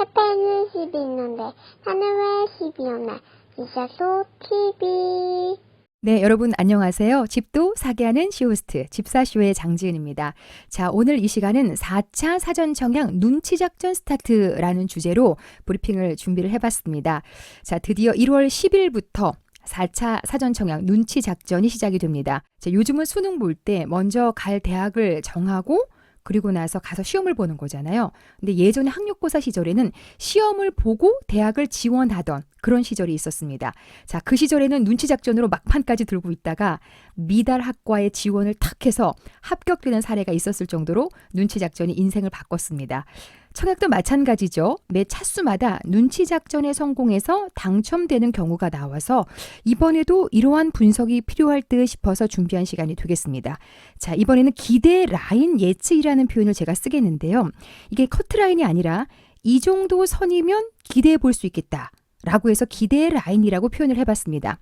옆에는 집이 있는데 나는 왜 집이 없나? 집사쇼 TV. 네, 여러분 안녕하세요. 집도 사게 하는 시호스트 집사쇼의 장지은입니다. 자, 오늘 이 시간은 4차 사전청약 눈치작전 스타트라는 주제로 브리핑을 준비를 해봤습니다. 자, 드디어 1월 10일부터 4차 사전청약 눈치작전이 시작이 됩니다. 자, 요즘은 수능 볼 때 먼저 갈 대학을 정하고 그리고 나서 가서 시험을 보는 거잖아요. 근데 예전에 학력고사 시절에는 시험을 보고 대학을 지원하던 그런 시절이 있었습니다. 자, 그 시절에는 눈치작전으로 막판까지 들고 있다가 미달 학과에 지원을 탁 해서 합격되는 사례가 있었을 정도로 눈치작전이 인생을 바꿨습니다. 청약도 마찬가지죠. 매 차수마다 눈치작전에 성공해서 당첨되는 경우가 나와서 이번에도 이러한 분석이 필요할 듯 싶어서 준비한 시간이 되겠습니다. 자, 이번에는 기대 라인 예측이라는 표현을 제가 쓰겠는데요. 이게 커트라인이 아니라 이 정도 선이면 기대해 볼 수 있겠다. 라고 해서 기대 라인이라고 표현을 해봤습니다.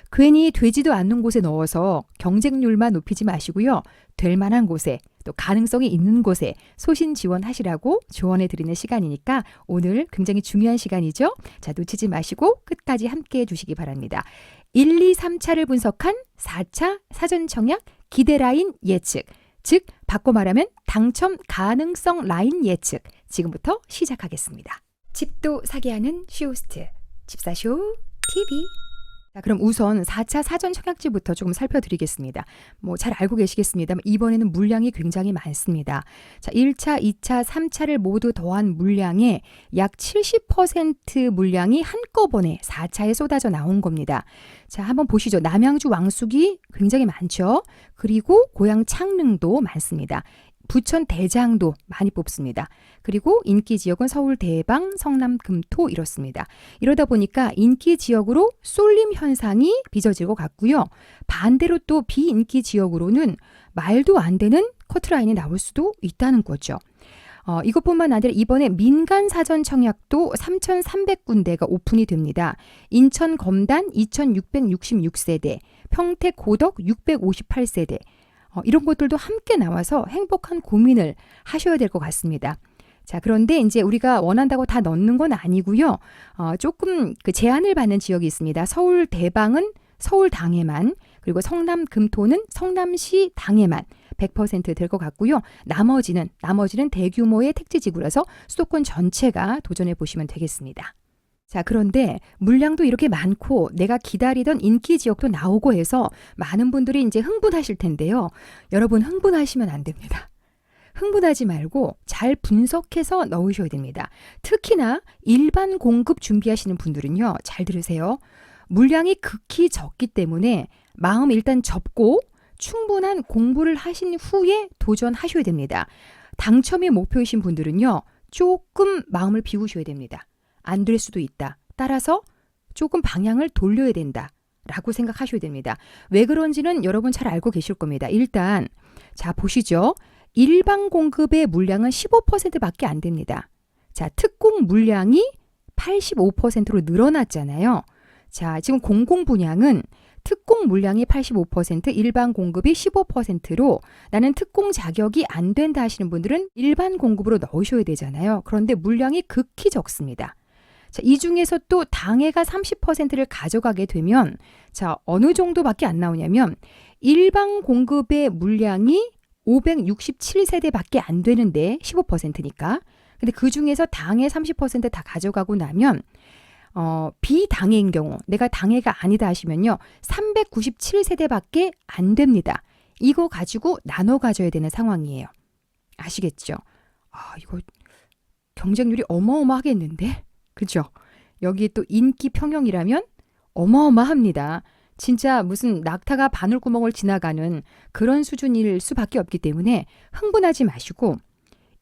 괜히 되지도 않는 곳에 넣어서 경쟁률만 높이지 마시고요. 될 만한 곳에 또 가능성이 있는 곳에 소신 지원하시라고 조언해드리는 시간이니까 오늘 굉장히 중요한 시간이죠. 자, 놓치지 마시고 끝까지 함께해 주시기 바랍니다. 1, 2, 3차를 분석한 4차 사전청약 기대 라인 예측, 즉 바꿔 말하면 당첨 가능성 라인 예측, 지금부터 시작하겠습니다. 집도 사게 하는 쇼호스트 집사쇼 TV. 자, 그럼 우선 4차 사전 청약지부터 조금 살펴드리겠습니다. 잘 알고 계시겠습니다만 이번에는 물량이 굉장히 많습니다. 자, 1차, 2차, 3차를 모두 더한 물량의 약 70% 물량이 한꺼번에 4차에 쏟아져 나온 겁니다. 자, 한번 보시죠. 남양주 왕숙이 굉장히 많죠. 그리고 고양 창릉도 많습니다. 부천 대장도 많이 뽑습니다. 그리고 인기 지역은 서울 대방, 성남 금토 이렇습니다. 이러다 보니까 인기 지역으로 쏠림 현상이 빚어질 것 같고요. 반대로 또 비인기 지역으로는 말도 안 되는 커트라인이 나올 수도 있다는 거죠. 이것뿐만 아니라 이번에 민간 사전 청약도 3,300군데가 오픈이 됩니다. 인천 검단 2,666세대, 평택 고덕 658세대, 이런 것들도 함께 나와서 행복한 고민을 하셔야 될 것 같습니다. 자, 그런데 이제 우리가 원한다고 다 넣는 건 아니고요. 조금 그 제한을 받는 지역이 있습니다. 서울 대방은 서울 당에만, 그리고 성남 금토는 성남시 당에만 100% 될 것 같고요. 나머지는 대규모의 택지지구라서 수도권 전체가 도전해 보시면 되겠습니다. 자, 그런데 물량도 이렇게 많고 내가 기다리던 인기 지역도 나오고 해서 많은 분들이 이제 흥분하실 텐데요. 여러분 흥분하시면 안 됩니다. 흥분하지 말고 잘 분석해서 넣으셔야 됩니다. 특히나 일반 공급 준비하시는 분들은요. 잘 들으세요. 물량이 극히 적기 때문에 마음 일단 접고 충분한 공부를 하신 후에 도전하셔야 됩니다. 당첨이 목표이신 분들은요. 조금 마음을 비우셔야 됩니다. 안 될 수도 있다. 따라서 조금 방향을 돌려야 된다. 라고 생각하셔야 됩니다. 왜 그런지는 여러분 잘 알고 계실 겁니다. 일단 자, 보시죠. 일반 공급의 물량은 15%밖에 안 됩니다. 자, 특공 물량이 85%로 늘어났잖아요. 자, 지금 공공 분양은 특공 물량이 85%, 일반 공급이 15%로 나는 특공 자격이 안 된다 하시는 분들은 일반 공급으로 넣으셔야 되잖아요. 그런데 물량이 극히 적습니다. 자, 이 중에서 또 당해가 30%를 가져가게 되면 자, 어느 정도밖에 안 나오냐면 일반 공급의 물량이 567세대밖에 안 되는데 15%니까. 근데 그 중에서 당해 30% 다 가져가고 나면 비당해인 경우 내가 당해가 아니다 하시면요. 397세대밖에 안 됩니다. 이거 가지고 나눠 가져야 되는 상황이에요. 아시겠죠? 이거 경쟁률이 어마어마하겠는데? 그죠? 여기에 또 인기 평형이라면 어마어마합니다. 진짜 무슨 낙타가 바늘구멍을 지나가는 그런 수준일 수밖에 없기 때문에 흥분하지 마시고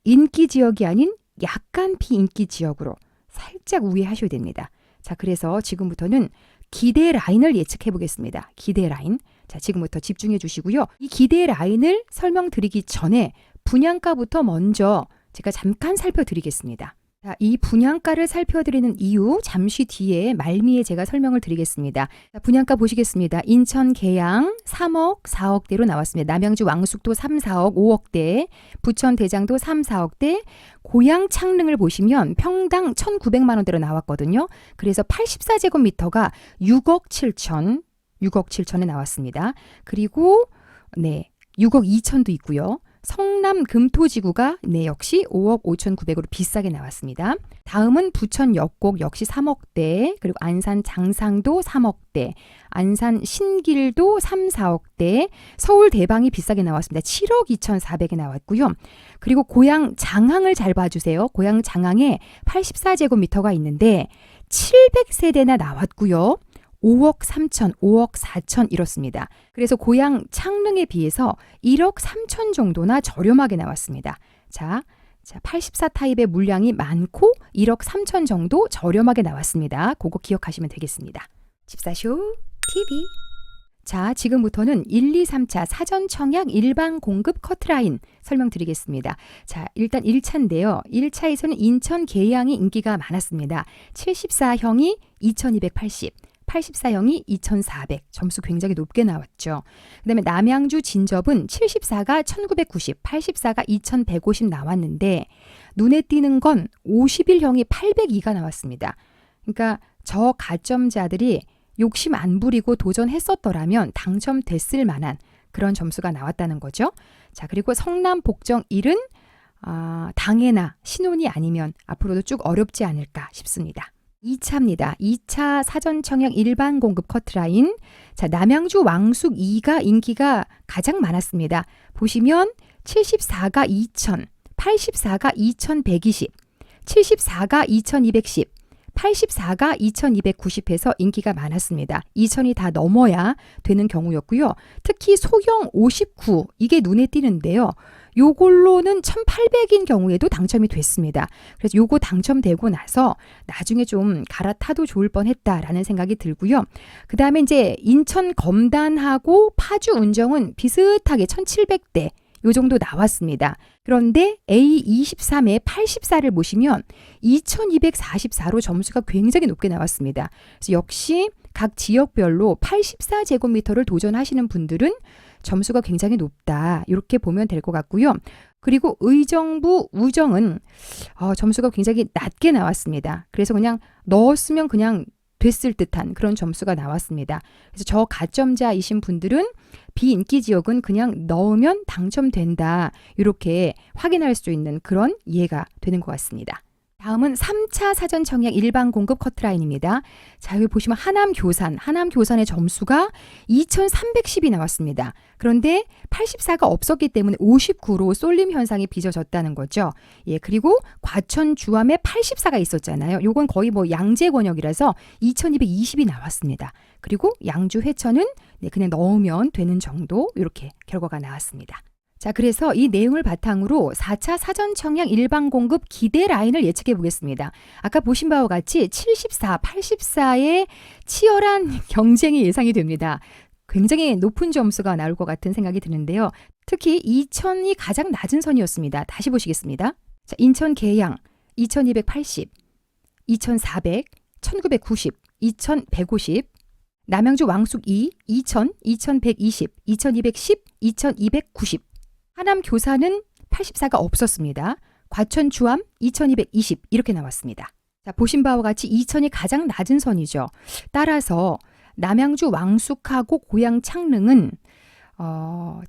인기 지역이 아닌 약간 비인기 지역으로 살짝 우회하셔야 됩니다. 자, 그래서 지금부터는 기대 라인을 예측해 보겠습니다. 기대 라인. 자, 지금부터 집중해 주시고요. 이 기대 라인을 설명드리기 전에 분양가부터 먼저 제가 잠깐 살펴드리겠습니다. 자, 이 분양가를 살펴드리는 이유 잠시 뒤에 말미에 제가 설명을 드리겠습니다. 자, 분양가 보시겠습니다. 인천 계양 3억, 4억대로 나왔습니다. 남양주 왕숙도 3, 4억, 5억대, 부천 대장도 3, 4억대, 고양 창릉을 보시면 평당 1,900만 원대로 나왔거든요. 그래서 84제곱미터가 6억 7천에 나왔습니다. 그리고 6억 2천도 있고요. 성남 금토지구가 역시 5억 5,900으로 비싸게 나왔습니다. 다음은 부천 역곡 역시 3억대, 그리고 안산 장상도 3억대, 안산 신길도 3, 4억대, 서울 대방이 비싸게 나왔습니다. 7억 2,400에 나왔고요. 그리고 고양 장항을 잘 봐주세요. 고양 장항에 84제곱미터가 있는데 700세대나 나왔고요. 5억 3천, 5억 4천 이렇습니다. 그래서 고양 창릉에 비해서 1억 3천 정도나 저렴하게 나왔습니다. 자, 84 타입의 물량이 많고 1억 3천 정도 저렴하게 나왔습니다. 그거 기억하시면 되겠습니다. 집사쇼 TV. 자, 지금부터는 1, 2, 3차 사전 청약 일반 공급 커트라인 설명드리겠습니다. 자, 일단 1차인데요. 1차에서는 인천 계양이 인기가 많았습니다. 74형이 2280. 84형이 2400, 점수 굉장히 높게 나왔죠. 그 다음에 남양주 진접은 74가 1990, 84가 2150 나왔는데 눈에 띄는 건 51형이 802가 나왔습니다. 그러니까 저 가점자들이 욕심 안 부리고 도전했었더라면 당첨됐을 만한 그런 점수가 나왔다는 거죠. 자, 그리고 성남 복정 1은 당해나 신혼이 아니면 앞으로도 쭉 어렵지 않을까 싶습니다. 2차입니다. 2차 사전 청약 일반 공급 커트라인. 자, 남양주 왕숙 2가 인기가 가장 많았습니다. 보시면 74가 2000, 84가 2120, 74가 2210, 84가 2290해서 인기가 많았습니다. 2000이 다 넘어야 되는 경우였고요. 특히 소형 59, 이게 눈에 띄는데요. 요걸로는 1800인 경우에도 당첨이 됐습니다. 그래서 요거 당첨되고 나서 나중에 좀 갈아타도 좋을 뻔했다라는 생각이 들고요. 그 다음에 이제 인천 검단하고 파주 운정은 비슷하게 1700대 요 정도 나왔습니다. 그런데 A23의 84를 보시면 2244로 점수가 굉장히 높게 나왔습니다. 그래서 역시 각 지역별로 84제곱미터를 도전하시는 분들은 점수가 굉장히 높다. 이렇게 보면 될 것 같고요. 그리고 의정부 우정은 점수가 굉장히 낮게 나왔습니다. 그래서 그냥 넣었으면 그냥 됐을 듯한 그런 점수가 나왔습니다. 그래서 저 가점자이신 분들은 비인기 지역은 그냥 넣으면 당첨된다. 이렇게 확인할 수 있는 그런 이해가 되는 것 같습니다. 다음은 3차 사전 청약 일반 공급 커트라인입니다. 자, 여기 보시면 하남교산의 점수가 2310이 나왔습니다. 그런데 84가 없었기 때문에 59로 쏠림 현상이 빚어졌다는 거죠. 예, 그리고 과천 주암에 84가 있었잖아요. 요건 거의 뭐 양재 권역이라서 2220이 나왔습니다. 그리고 양주 회천은 그냥 넣으면 되는 정도 이렇게 결과가 나왔습니다. 자, 그래서 이 내용을 바탕으로 4차 사전 청약 일반 공급 기대 라인을 예측해 보겠습니다. 아까 보신 바와 같이 74, 84의 치열한 경쟁이 예상이 됩니다. 굉장히 높은 점수가 나올 것 같은 생각이 드는데요. 특히 2000이 가장 낮은 선이었습니다. 다시 보시겠습니다. 자, 인천 계양 2280, 2400, 1990, 2150, 남양주 왕숙 2, 2000, 2120, 2210, 2290. 하남 교사는 84가 없었습니다. 과천 주암 2220 이렇게 나왔습니다. 자, 보신 바와 같이 2000이 가장 낮은 선이죠. 따라서 남양주 왕숙하고 고양 창릉은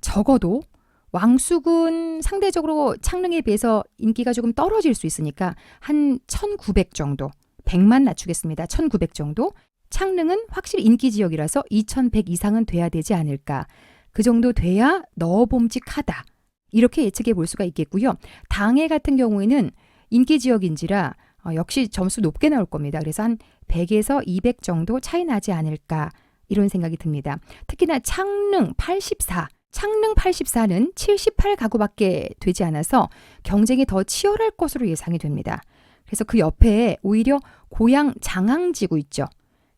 적어도 왕숙은 상대적으로 창릉에 비해서 인기가 조금 떨어질 수 있으니까 한 1900 정도, 100만 낮추겠습니다. 1900 정도. 창릉은 확실히 인기 지역이라서 2100 이상은 돼야 되지 않을까. 그 정도 돼야 넣어봄직하다. 이렇게 예측해 볼 수가 있겠고요. 당해 같은 경우에는 인기 지역인지라 역시 점수 높게 나올 겁니다. 그래서 한 100에서 200 정도 차이 나지 않을까 이런 생각이 듭니다. 특히나 창릉 84는 78가구밖에 되지 않아서 경쟁이 더 치열할 것으로 예상이 됩니다. 그래서 그 옆에 오히려 고양 장항지구 있죠.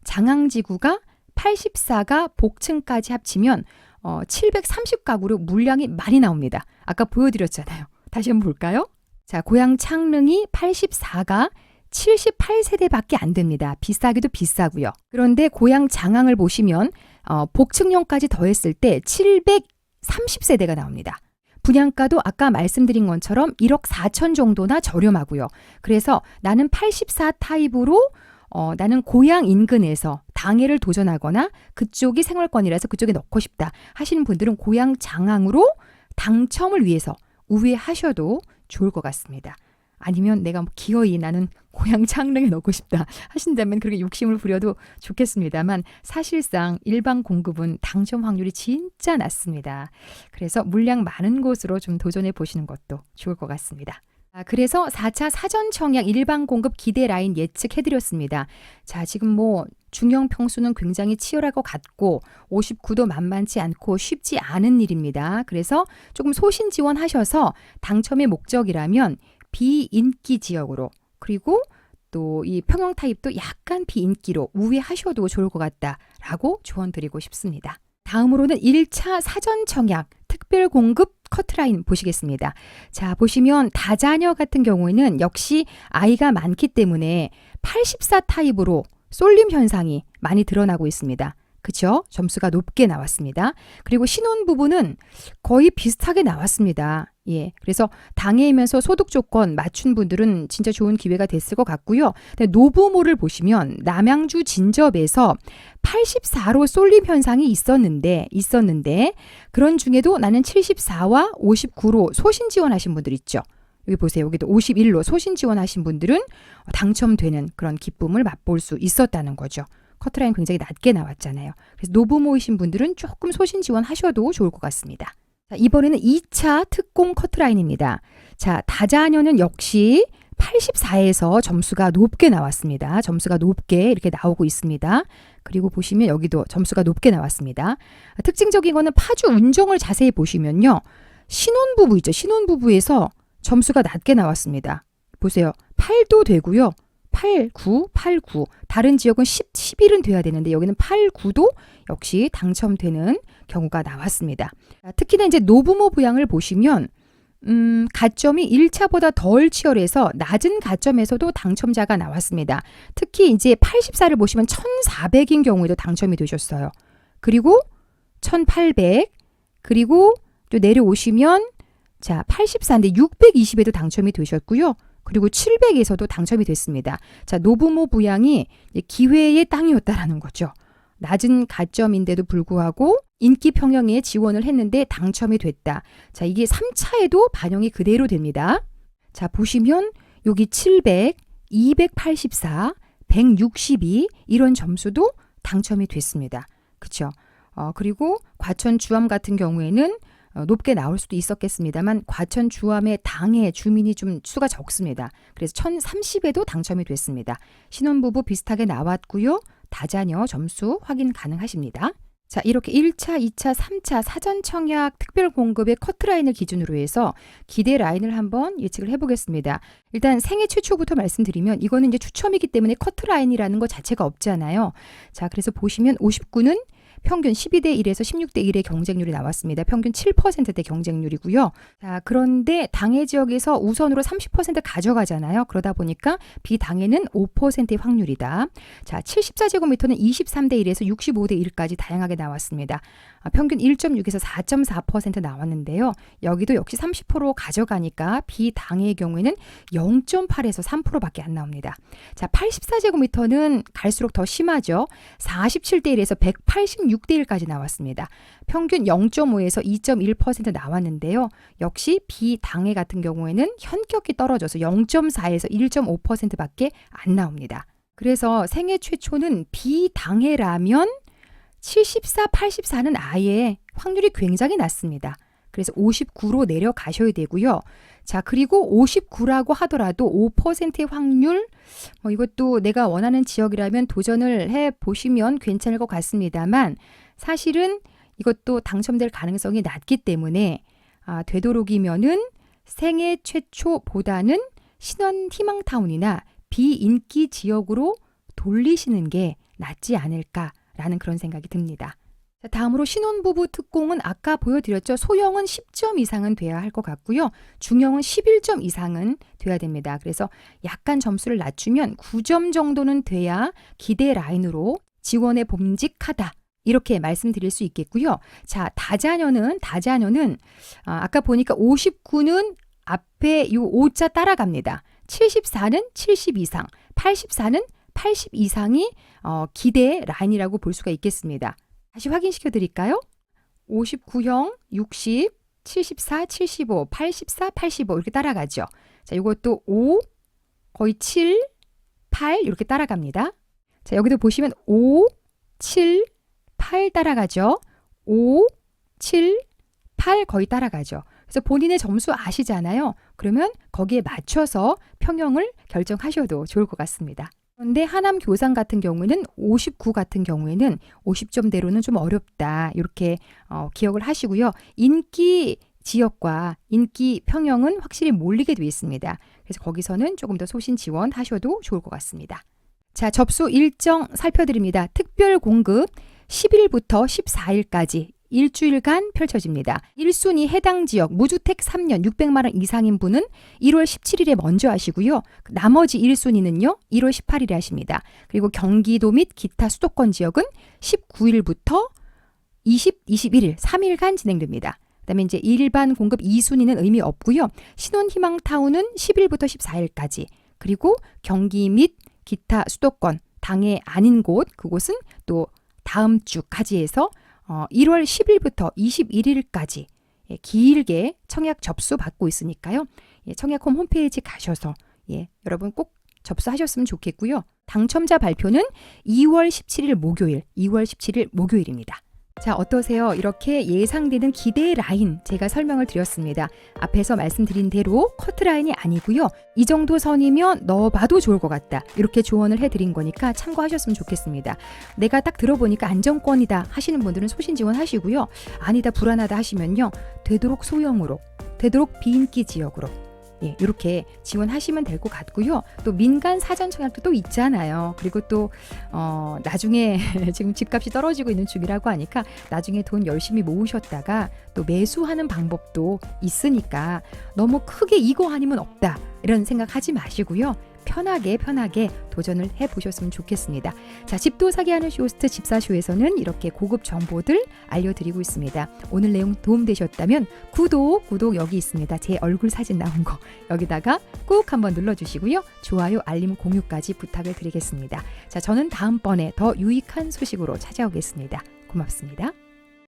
장항지구가 84가 복층까지 합치면 730가구로 물량이 많이 나옵니다. 아까 보여드렸잖아요. 다시 한번 볼까요? 자, 고향 창릉이 84가 78세대밖에 안 됩니다. 비싸기도 비싸고요. 그런데 고향 장항을 보시면 복층용까지 더했을 때 730세대가 나옵니다. 분양가도 아까 말씀드린 것처럼 1억 4천 정도나 저렴하고요. 그래서 나는 84 타입으로 나는 고향 인근에서 당해를 도전하거나 그쪽이 생활권이라서 그쪽에 넣고 싶다 하시는 분들은 고향 장항으로 당첨을 위해서 우회하셔도 좋을 것 같습니다. 아니면 내가 기어이 나는 고향 창릉에 넣고 싶다 하신다면 그렇게 욕심을 부려도 좋겠습니다만 사실상 일반 공급은 당첨 확률이 진짜 낮습니다. 그래서 물량 많은 곳으로 좀 도전해 보시는 것도 좋을 것 같습니다. 그래서 4차 사전 청약 일반 공급 기대 라인 예측해드렸습니다. 자, 지금 중형 평수는 굉장히 치열할 것 같고 59도 만만치 않고 쉽지 않은 일입니다. 그래서 조금 소신 지원하셔서 당첨의 목적이라면 비인기 지역으로 그리고 또 이 평형 타입도 약간 비인기로 우회하셔도 좋을 것 같다라고 조언 드리고 싶습니다. 다음으로는 1차 사전 청약 특별 공급 커트라인 보시겠습니다. 자, 보시면 다자녀 같은 경우에는 역시 아이가 많기 때문에 84 타입으로 쏠림 현상이 많이 드러나고 있습니다. 그쵸? 점수가 높게 나왔습니다. 그리고 신혼부부는 거의 비슷하게 나왔습니다. 예. 그래서 당해이면서 소득 조건 맞춘 분들은 진짜 좋은 기회가 됐을 것 같고요. 근데 노부모를 보시면 남양주 진접에서 84로 쏠림 현상이 있었는데 그런 중에도 나는 74와 59로 소신 지원하신 분들 있죠. 여기 보세요. 여기도 51로 소신 지원하신 분들은 당첨되는 그런 기쁨을 맛볼 수 있었다는 거죠. 커트라인 굉장히 낮게 나왔잖아요. 그래서 노부모이신 분들은 조금 소신 지원하셔도 좋을 것 같습니다. 자, 이번에는 2차 특공 커트라인입니다. 자, 다자녀는 역시 84에서 점수가 높게 나왔습니다. 점수가 높게 이렇게 나오고 있습니다. 그리고 보시면 여기도 점수가 높게 나왔습니다. 특징적인 거는 파주 운정을 자세히 보시면요. 신혼부부 있죠. 신혼부부에서 점수가 낮게 나왔습니다. 보세요. 8도 되고요. 8, 9, 8, 9. 다른 지역은 10, 11은 돼야 되는데 여기는 8, 9도 역시 당첨되는 경우가 나왔습니다. 특히나 이제 노부모 부양을 보시면 가점이 1차보다 덜 치열해서 낮은 가점에서도 당첨자가 나왔습니다. 특히 이제 84를 보시면 1,400인 경우에도 당첨이 되셨어요. 그리고 1,800 그리고 또 내려오시면 자 84인데 620에도 당첨이 되셨고요. 그리고 700에서도 당첨이 됐습니다. 자, 노부모 부양이 기회의 땅이었다라는 거죠. 낮은 가점인데도 불구하고 인기 평형에 지원을 했는데 당첨이 됐다. 자, 이게 3차에도 반영이 그대로 됩니다. 자, 보시면 여기 700, 284, 162 이런 점수도 당첨이 됐습니다. 그렇죠? 그리고 과천 주암 같은 경우에는 높게 나올 수도 있었겠습니다만 과천 주암의 당해 주민이 좀 수가 적습니다. 그래서 1030에도 당첨이 됐습니다. 신혼부부 비슷하게 나왔고요. 다자녀 점수 확인 가능하십니다. 자, 이렇게 1차, 2차, 3차 사전 청약 특별 공급의 커트라인을 기준으로 해서 기대 라인을 한번 예측을 해보겠습니다. 일단 생애 최초부터 말씀드리면 이거는 이제 추첨이기 때문에 커트라인이라는 것 자체가 없잖아요. 자, 그래서 보시면 59는 평균 12대 1에서 16대 1의 경쟁률이 나왔습니다. 평균 7%대 경쟁률이고요. 자, 그런데 당해 지역에서 우선으로 30% 가져가잖아요. 그러다 보니까 비당해는 5%의 확률이다. 자, 74제곱미터는 23대 1에서 65대 1까지 다양하게 나왔습니다. 평균 1.6에서 4.4% 나왔는데요. 여기도 역시 30% 가져가니까 비당해의 경우에는 0.8에서 3%밖에 안 나옵니다. 자, 84제곱미터는 갈수록 더 심하죠. 47대 1에서 186대 1까지 나왔습니다. 평균 0.5에서 2.1% 나왔는데요. 역시 비당해 같은 경우에는 현격히 떨어져서 0.4에서 1.5%밖에 안 나옵니다. 그래서 생애 최초는 비당해라면 74, 84는 아예 확률이 굉장히 낮습니다. 그래서 59로 내려가셔야 되고요. 자, 그리고 59라고 하더라도 5%의 확률, 이것도 내가 원하는 지역이라면 도전을 해보시면 괜찮을 것 같습니다만 사실은 이것도 당첨될 가능성이 낮기 때문에 되도록이면은 생애 최초보다는 신원 희망타운이나 비인기 지역으로 돌리시는 게 낫지 않을까라는 그런 생각이 듭니다. 자, 다음으로 신혼부부 특공은 아까 보여드렸죠. 소형은 10점 이상은 돼야 할 것 같고요. 중형은 11점 이상은 돼야 됩니다. 그래서 약간 점수를 낮추면 9점 정도는 돼야 기대 라인으로 지원에 봄직하다. 이렇게 말씀드릴 수 있겠고요. 자, 다자녀는 아까 보니까 59는 앞에 요 5자 따라갑니다. 74는 70 이상, 84는 80 이상이 기대 라인이라고 볼 수가 있겠습니다. 다시 확인시켜 드릴까요? 59형, 60, 74, 75, 84, 85 이렇게 따라가죠. 자, 이것도 5, 거의 7, 8 이렇게 따라갑니다. 자, 여기도 보시면 5, 7, 8 따라가죠. 5, 7, 8 거의 따라가죠. 그래서 본인의 점수 아시잖아요. 그러면 거기에 맞춰서 평형을 결정하셔도 좋을 것 같습니다. 그런데 하남 교상 같은 경우에는 59 같은 경우에는 50점대로는 좀 어렵다. 이렇게 기억을 하시고요. 인기 지역과 인기 평형은 확실히 몰리게 되어 있습니다. 그래서 거기서는 조금 더 소신 지원하셔도 좋을 것 같습니다. 자, 접수 일정 살펴드립니다. 특별 공급 10일부터 14일까지 일주일간 펼쳐집니다. 1순위 해당 지역 무주택 3년 600만 원 이상인 분은 1월 17일에 먼저 하시고요. 나머지 1순위는요. 1월 18일에 하십니다. 그리고 경기도 및 기타 수도권 지역은 19일부터 21일 3일간 진행됩니다. 그다음에 이제 일반 공급 2순위는 의미 없고요. 신혼희망타운은 10일부터 14일까지 그리고 경기 및 기타 수도권 당해 아닌 곳 그곳은 또 다음 주까지 해서 1월 10일부터 21일까지 길게 청약 접수 받고 있으니까요. 청약홈 홈페이지 가셔서 여러분 꼭 접수하셨으면 좋겠고요. 당첨자 발표는 2월 17일 목요일입니다. 자, 어떠세요? 이렇게 예상되는 기대 라인 제가 설명을 드렸습니다. 앞에서 말씀드린 대로 커트라인이 아니고요. 이 정도 선이면 넣어봐도 좋을 것 같다. 이렇게 조언을 해드린 거니까 참고하셨으면 좋겠습니다. 내가 딱 들어보니까 안정권이다 하시는 분들은 소신 지원하시고요. 아니다 불안하다 하시면요. 되도록 소형으로, 되도록 비인기 지역으로 이렇게 지원하시면 될 것 같고요. 또 민간 사전 청약도 또 있잖아요. 그리고 또 나중에 지금 집값이 떨어지고 있는 중이라고 하니까 나중에 돈 열심히 모으셨다가 또 매수하는 방법도 있으니까 너무 크게 이거 아니면 없다 이런 생각하지 마시고요. 편하게 도전을 해보셨으면 좋겠습니다. 자, 집도 사기 하는 쇼호스트 집사쇼에서는 이렇게 고급 정보들 알려드리고 있습니다. 오늘 내용 도움되셨다면 구독 여기 있습니다. 제 얼굴 사진 나온 거 여기다가 꼭 한번 눌러주시고요. 좋아요, 알림 공유까지 부탁을 드리겠습니다. 자, 저는 다음번에 더 유익한 소식으로 찾아오겠습니다. 고맙습니다.